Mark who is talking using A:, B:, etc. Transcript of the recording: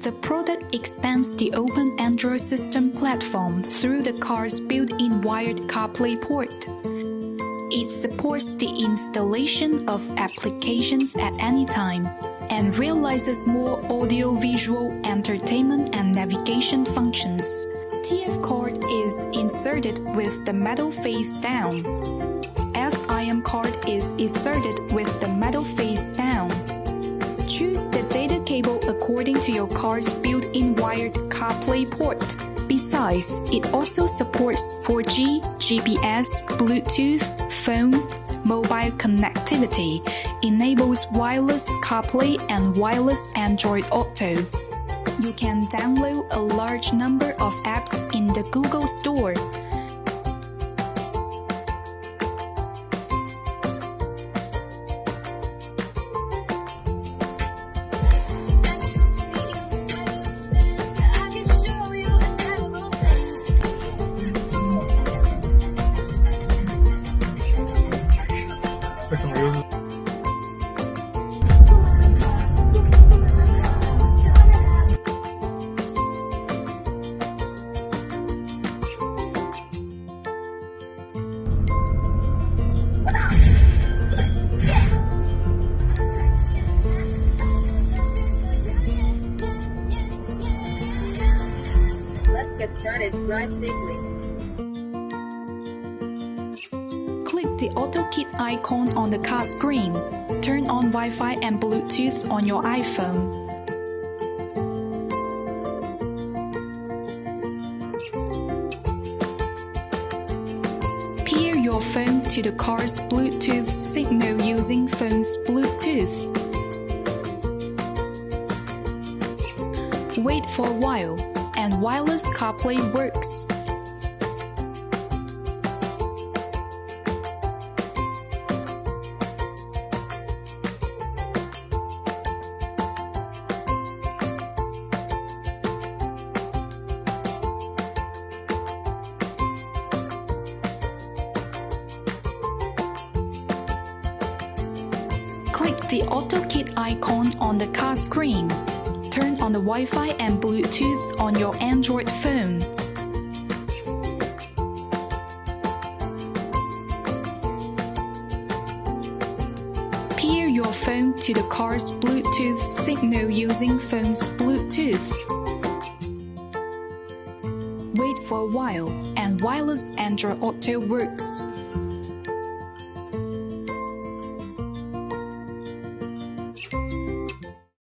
A: The product expands the open Android system platform through the car's built-in wired Carplay port. It supports the installation of applications at any time and realizes more audio-visual entertainment and navigation functions. TF card is inserted with the metal face down. SIM card is inserted with the metal face down. Choose the data cable according to your car's built-in wired Carplay port. Besides, it also supports 4G, GPS, Bluetooth, phone, mobile connectivity, enables wireless Carplay and wireless Android Auto. You can download a large number of apps in the Google Store.
B: Let's get started. Drive safely.
A: Click the AutoKit icon on the car screen. Turn on Wi-Fi and Bluetooth on your iPhone. Pair your phone to the car's Bluetooth signal using phone's Bluetooth. Wait for a while, and wireless Carplay works. Click the AutoKit icon on the car screen. Turn on the Wi-Fi and Bluetooth on your Android phone. Pair your phone to the car's Bluetooth signal using phone's Bluetooth. Wait for a while, and wireless Android Auto works.